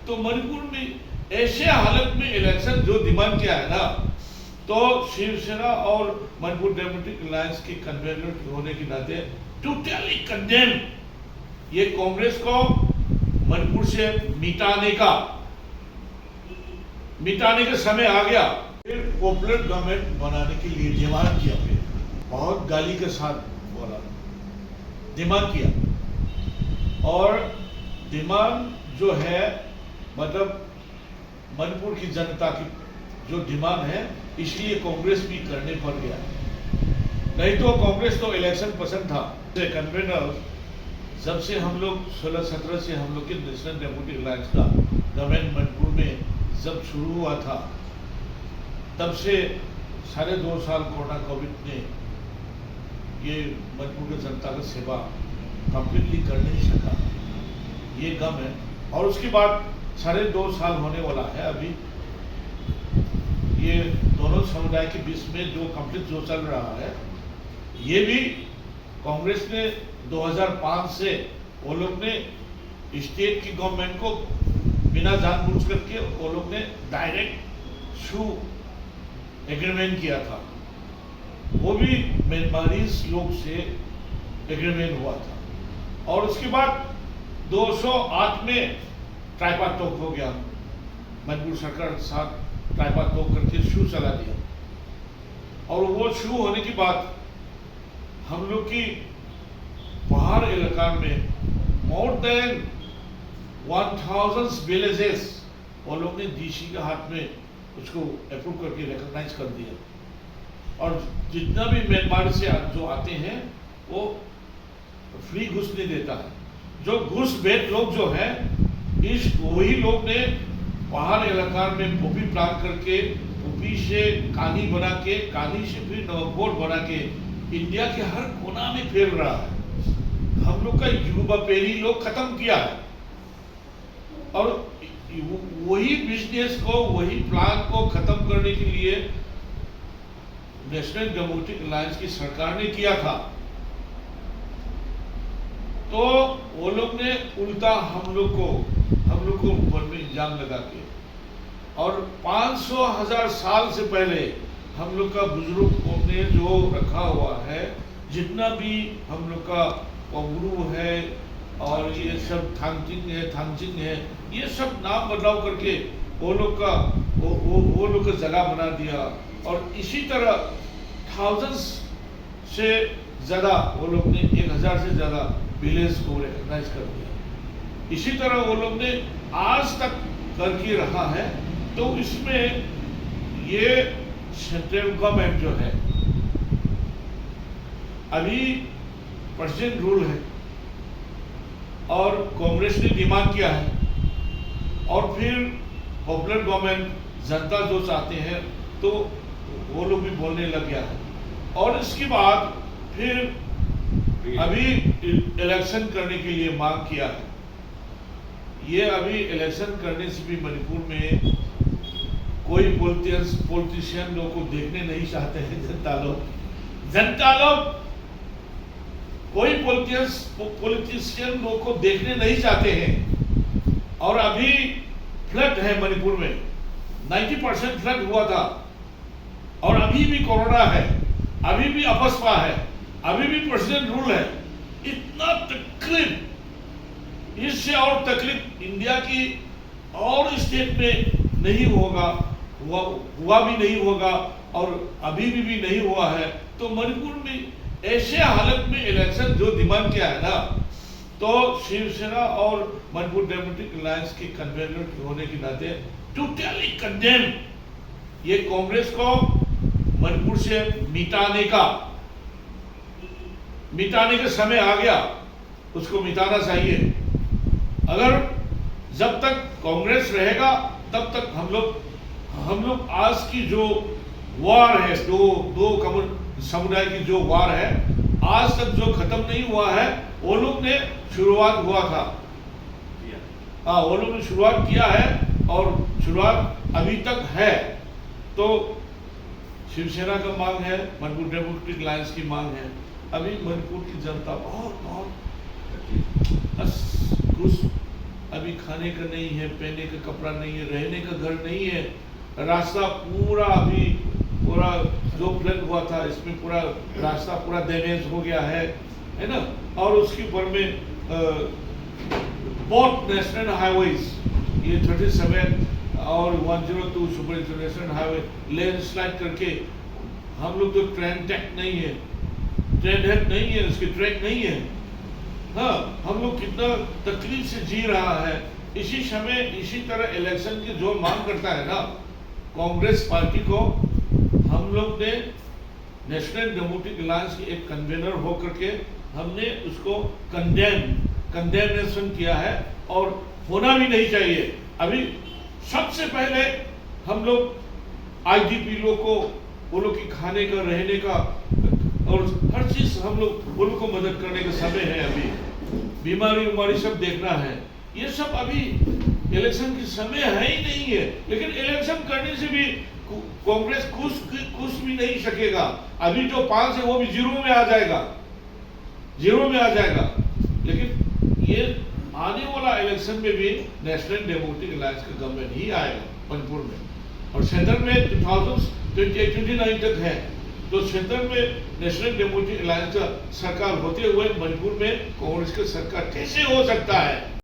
तो मणिपुर में ऐसे हालत में इलेक्शन जो डिमांड किया है ना, तो शिवसेना और मणिपुर डेमोक्रेटिक अलायंस के कन्वेनर होने के नाते टोटली कंडेम, ये कांग्रेस को मणिपुर से मिटाने का समय आ गया। फिर पॉपुलर गवर्नमेंट बनाने के लिए डिमांड किया, फिर बहुत गाली के साथ बोला, डिमांड किया। और डिमांड जो है मतलब मणिपुर की जनता की जो डिमांड है, इसलिए कांग्रेस भी करने पड़ गया। नहीं तो कांग्रेस तो इलेक्शन पसंद था। कन्वेनर जब से हम लोग 16-17 से हम लोग के नेशनल डेमोक्रेटिक अलायंस का गवर्नमेंट मणिपुर में जब शुरू हुआ था, तब से 2.5 साल कोरोना कोविड ने ये मणिपुर की जनता की सेवा कंप्लीटली कर नहीं सका, ये गम है। और उसके बाद 2.5 साल होने वाला है अभी। ये दोनों समुदाय के बीच में जो कंफ्लिक्ट जो चल रहा है, ये भी कांग्रेस ने 2005 से वो लोग ने स्टेट की गवर्नमेंट को बिना जानबूझ करके वो लोग ने डायरेक्ट शू एग्रीमेंट किया था। वो भी म्यांमारीज लोग से एग्रीमेंट हुआ था। और उसके बाद 208 में ट्राइपाटोक हो गया, मणिपुर सरकार के साथ ट्राइपाटोक करके शू चला दिया। और वो शू होने के बाद हम लोग की पहाड़ इलाका में मोर देन 1000 विलेजेस वो लोग ने डीसी के हाथ में उसको अप्रूव करके रिकॉग्नाइज कर दिया। और जितना भी म्यांमार से जो आते हैं वो फ्री घुस नहीं देता है। जो घुस बैठ लोग जो है, इस वही लोग ने पहाड़ इलाका में पोपी प्लांट करके, पोपी से कानी बना के, कानी से फिर नवकोट बना के इंडिया के हर कोना में फैल रहा है। हम लोग का युवा पीढ़ी लोग खत्म किया है। और वही बिजनेस को, वही प्लान को खत्म करने के लिए नेशनल डेमोक्रेटिक अलायंस की सरकार ने किया था। तो वो लोग ने उल्टा हम लोग को ऊपर में इल्जाम लगा के, और 500,000 साल से पहले हम लोग का बुजुर्गों ने जो रखा हुआ है, जितना भी हम लोग का पगड़ू है और ये सब थांगचिंग है, ये सब नाम बदलाव करके वो लोग का जगह बना दिया। और इसी तरह thousands से ज़्यादा वो लोग ने 1000 से ज़्यादा विलेज को रिकॉग्नाइज कर दिया। इसी तरह वो लोग ने आज तक करके रहा है। तो इसमें ये सेंट्रल गवर्नमेंट जो है, अभी प्रेसिडेंट रूल है और कांग्रेस ने डिमांड किया है, और फिर पॉपुलर गवर्नमेंट जनता जो चाहते हैं तो वो लोग भी बोलने लग गया है। और इसके बाद फिर अभी इलेक्शन करने के लिए मांग किया है। ये अभी इलेक्शन करने से भी मणिपुर में कोई पॉलिटिशियन लोग को देखने नहीं चाहते हैं। जनता लोग कोई पॉलिटिशियन लोग को देखने नहीं चाहते हैं। और अभी फ्लड है मणिपुर में, 90% फ्लड हुआ था, और अभी भी कोरोना है, अभी भी अपस्पा है, अभी भी प्रेसिडेंट रूल है। इतना तकलीफ, इससे और तकलीफ इंडिया की और स्टेट में नहीं होगा, हुआ भी नहीं होगा, और अभी भी नहीं हुआ है। तो मणिपुर में ऐसे हालत में इलेक्शन जो डिमांड किया है ना, तो शिवसेना और मणिपुर डेमोक्रेटिक अलायंस के कन्वेनर होने के नाते टोटली कंडेम, ये कांग्रेस को मणिपुर से मिटाने का समय आ गया। उसको मिटाना चाहिए। अगर जब तक कांग्रेस रहेगा तब तक हम लोग आज की जो वार है, दो समुदाय की जो वार है, आज तक जो खत्म नहीं हुआ है, वो लोग ने शुरुआत हुआ था। हाँ, वो लोग ने शुरुआत किया है और शुरुआत अभी तक है। तो शिवसेना का मांग है, मणिपुर डेमोक्रेटिक अलायंस की मांग है। अभी मणिपुर की जनता बहुत अभी खाने का नहीं है, पहनने का कपड़ा नहीं है, रहने का घर नहीं है, रास्ता पूरा अभी पूरा जो फ्लड हुआ था इसमें पूरा रास्ता पूरा डैमेज हो गया है ना। और उसके ऊपर में बोथ नेशनल हाईवेज ये 37 और 102 सुपर इंटरनेशनल हाईवे लैंडस्लाइड करके हम लोग तो ट्रेन ट्रैक नहीं है, ट्रेन हेड नहीं है, उसकी ट्रैक नहीं है। हाँ, हम लोग कितना तकलीफ से जी रहा है। इसी समय इसी तरह इलेक्शन की जो मांग करता है ना कांग्रेस पार्टी को, हम लोग ने नेशनल डेमोक्रेटिक अलायंस के एक कन्वेनर होकर के हमने उसको कंडेमनेशन किया है और होना भी नहीं चाहिए। अभी सबसे पहले हम लोग आईडीपी लोग को वो लोग की खाने का, रहने का और हर चीज हम लोग उनको मदद करने का समय है। अभी बीमारी सब देखना है, ये सब अभी इलेक्शन की समय है ही नहीं है। लेकिन इलेक्शन करने से भी कांग्रेस कुछ भी नहीं सकेगा। अभी जो 5 है वो भी जीरो में आ जाएगा, जीरो में आ जाएगा। लेकिन ये आने वाला इलेक्शन में भी नेशनल डेमोक्रेटिक अलायंस का गवर्नमेंट ही आएगा मणिपुर में, और सेंटर में 2029 तक है। तो सेंटर में नेशनल डेमोक्रेटिक अलायंस का सरकार होते हुए मणिपुर में कांग्रेस का सरकार कैसे हो सकता है?